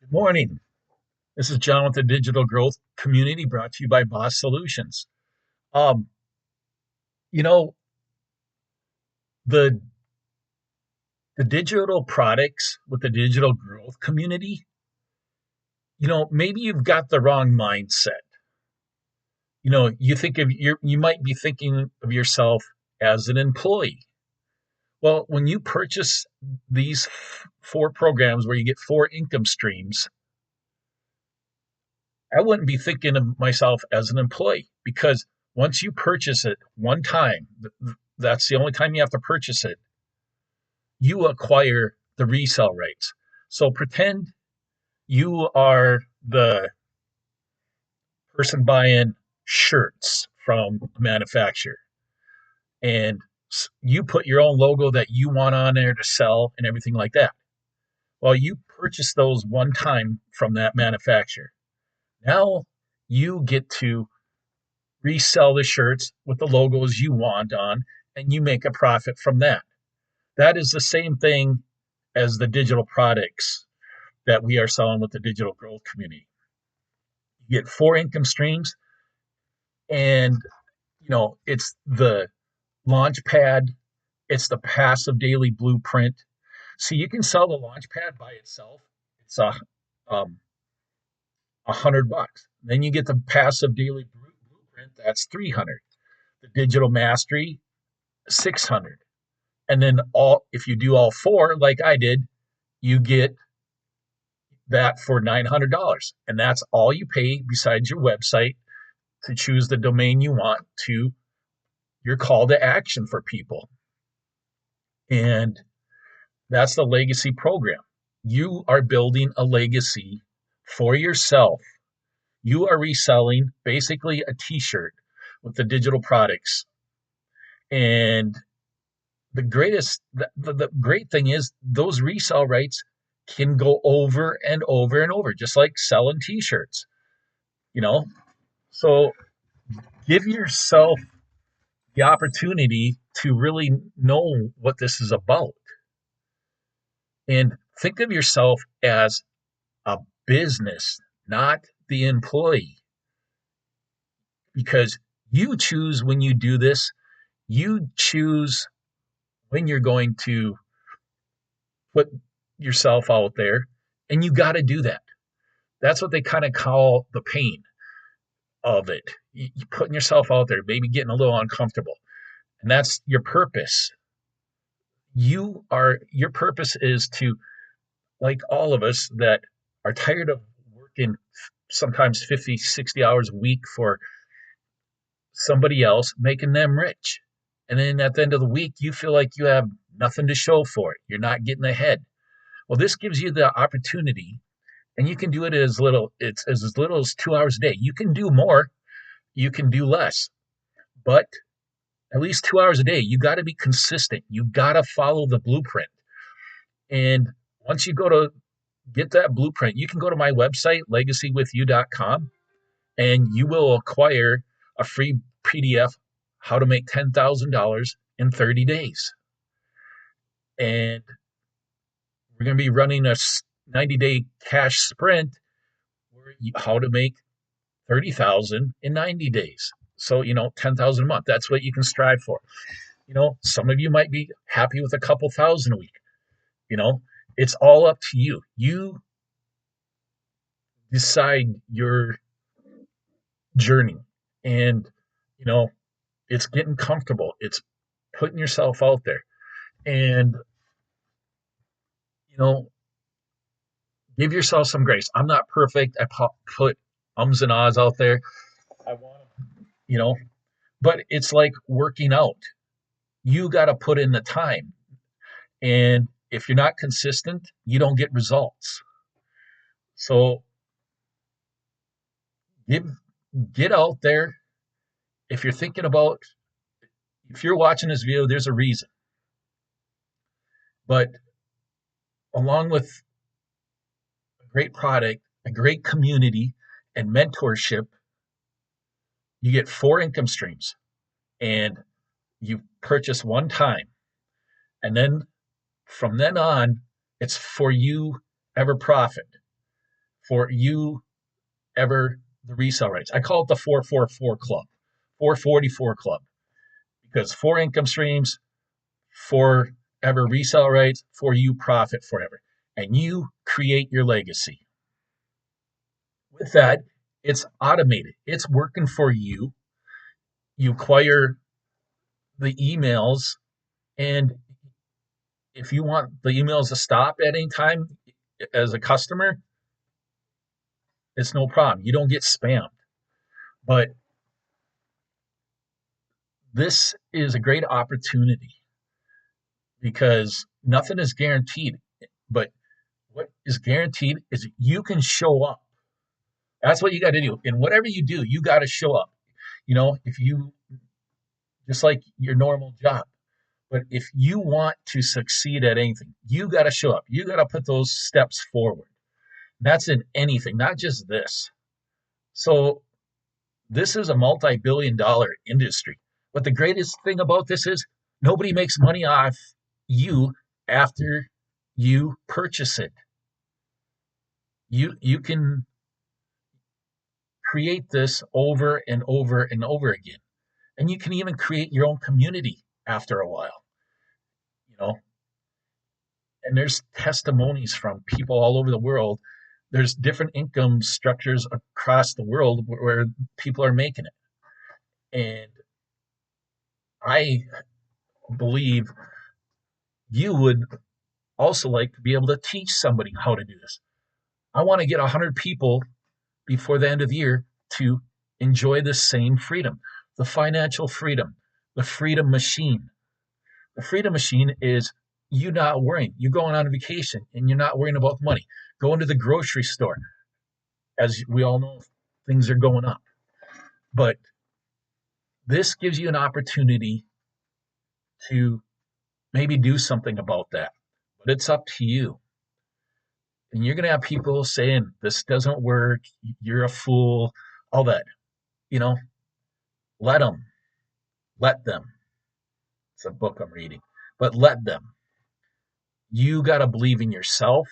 Good morning. This is John with the Digital Growth Community brought to you by B.O.S. Solutions. Um, you know, the the digital products with the digital growth community, maybe you've got the wrong mindset. You think of you might be thinking of yourself as an employee. Well, when you purchase these four programs where you get four income streams, I wouldn't be thinking of myself as an employee because once you purchase it one time, that's the only time you have to purchase it, you acquire the resale rights. So pretend you are the person buying shirts from a manufacturer and you put your own logo that you want on there to sell and everything like that. Well, you purchase those one time from that manufacturer. Now you get to resell the shirts with the logos you want on, and you make a profit from that. That is the same thing as the digital products that we are selling with the digital growth community. You get four income streams, and it's the launch pad, it's the passive daily blueprint. So you can sell the launch pad by itself. It's um, $100. Then you get the passive daily blueprint. That's 300. The digital mastery, 600. And then all if you do all four like I did, you get that for $900. And that's all you pay besides your website to choose the domain you want to your call to action for people. And that's the legacy program. You are building a legacy for yourself. You are reselling basically a t-shirt with the digital products. And the great thing is those resale rights can go over and over and over, just like selling t-shirts, you know? So give yourself the opportunity to really know what this is about and think of yourself as a business, not the employee, because you choose when you do this, you choose when you're going to put yourself out there, and you got to do that. That's what they kind of call the pain of it. You putting yourself out there, maybe getting a little uncomfortable. And that's your purpose. Your purpose is to, like all of us that are tired of working sometimes 50, 60 hours a week for somebody else, making them rich. And then at the end of the week, you feel like you have nothing to show for it. You're not getting ahead. Well, this gives you the opportunity, and you can do it as little as 2 hours a day. You can do more, you can do less, but at least 2 hours a day. You got to be consistent. You got to follow the blueprint. And once you go to get that blueprint, you can go to my website, legacywithyou.com, and you will acquire a free PDF, How to Make $10,000 in 30 Days. And we're going to be running a 90-day cash sprint where how to make 30,000 in 90 days. So, 10,000 a month. That's what you can strive for. Some of you might be happy with a couple thousand a week. You know, it's all up to you. You decide your journey. And, you know, it's getting comfortable. It's putting yourself out there. And, you know, give yourself some grace. I'm not perfect. I put ums and ahs out there. I want to, but it's like working out. You got to put in the time. And if you're not consistent, you don't get results. So get get out there. If you're thinking about if you're watching this video, there's a reason. But along with a great product, a great community, and mentorship, you get four income streams. And you purchase one time. And then from then on, it's for you ever profit. for you ever the resale rights. I call it the 444 club, 444 club, because four income streams, forever resale rights, for you profit forever. And you create your legacy. With that, it's automated. It's working for you. You acquire the emails, and if you want the emails to stop at any time as a customer, it's no problem. You don't get spammed. But this is a great opportunity because nothing is guaranteed. But what is guaranteed is you can show up. That's what you got to do. And whatever you do, you got to show up. If you just like your normal job. But if you want to succeed at anything, you got to show up. You got to put those steps forward. That's in anything, not just this. So this is a multi-billion-dollar industry. But the greatest thing about this is nobody makes money off you after you purchase it. You can create this over and over and over again. And you can even create your own community after a while, you know. And there's testimonies from people all over the world. There's different income structures across the world where people are making it. And I believe you would also like to be able to teach somebody how to do this. I want to get 100 people before the end of the year to enjoy the same freedom, the financial freedom, the freedom machine. The freedom machine is you not worrying. You're going on a vacation and you're not worrying about money. Going to the grocery store. As we all know, things are going up. But this gives you an opportunity to maybe do something about that. But it's up to you. And you're going to have people saying, this doesn't work. You're a fool. All that. You know, let them. Let them. It's a book I'm reading. But let them. You got to believe in yourself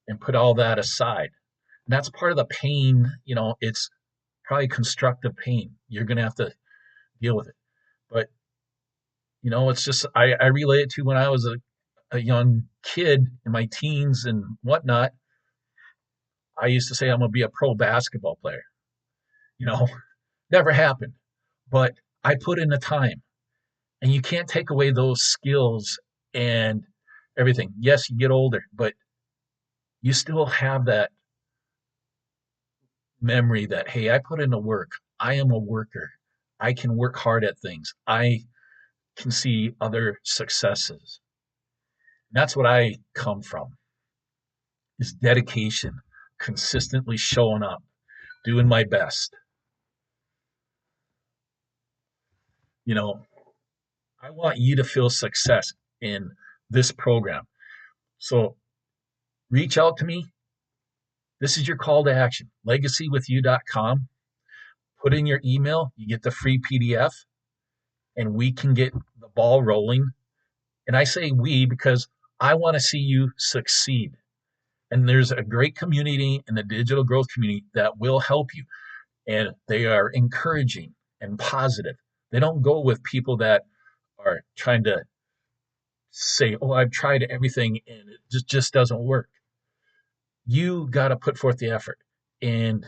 and put all that aside. And that's part of the pain. It's probably constructive pain. You're going to have to deal with it. But, it's just, I relate it to when I was a young kid in my teens and whatnot. I used to say I'm going to be a pro basketball player. You know, never happened. But I put in the time. And you can't take away those skills and everything. Yes, you get older, but you still have that memory that, hey, I put in the work. I am a worker. I can work hard at things. I can see other successes. That's what I come from is dedication, consistently showing up, doing my best. You know, I want you to feel success in this program. So reach out to me. This is your call to action, legacywithyou.com. Put in your email, you get the free PDF, and we can get the ball rolling. And I say we because I want to see you succeed. And there's a great community in the digital growth community that will help you. And they are encouraging and positive. They don't go with people that are trying to say, oh, I've tried everything and it just doesn't work. You got to put forth the effort. And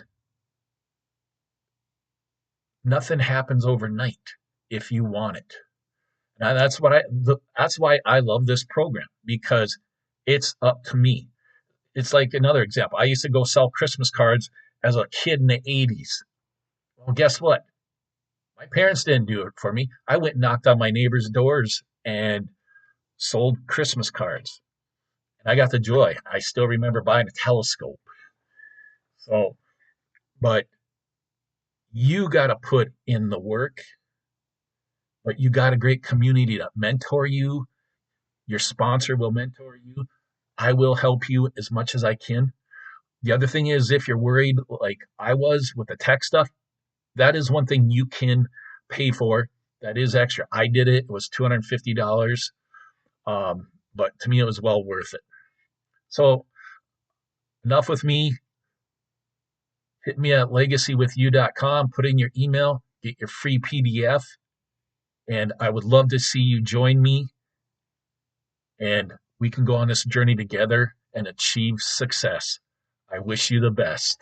nothing happens overnight if you want it. Now that's why I love this program because it's up to me. It's like another example. I used to go sell Christmas cards as a kid in the 80s. Well, guess what? My parents didn't do it for me. I went and knocked on my neighbors' doors and sold Christmas cards. And I got the joy. I still remember buying a telescope. So, but you got to put in the work, but you got a great community to mentor you. Your sponsor will mentor you. I will help you as much as I can. The other thing is, if you're worried, like I was with the tech stuff, that is one thing you can pay for. That is extra. I did it. It was $250. But to me, it was well worth it. So enough with me. hit me at legacywithyou.com, put in your email, get your free PDF, and I would love to see you join me, and we can go on this journey together and achieve success. I wish you the best.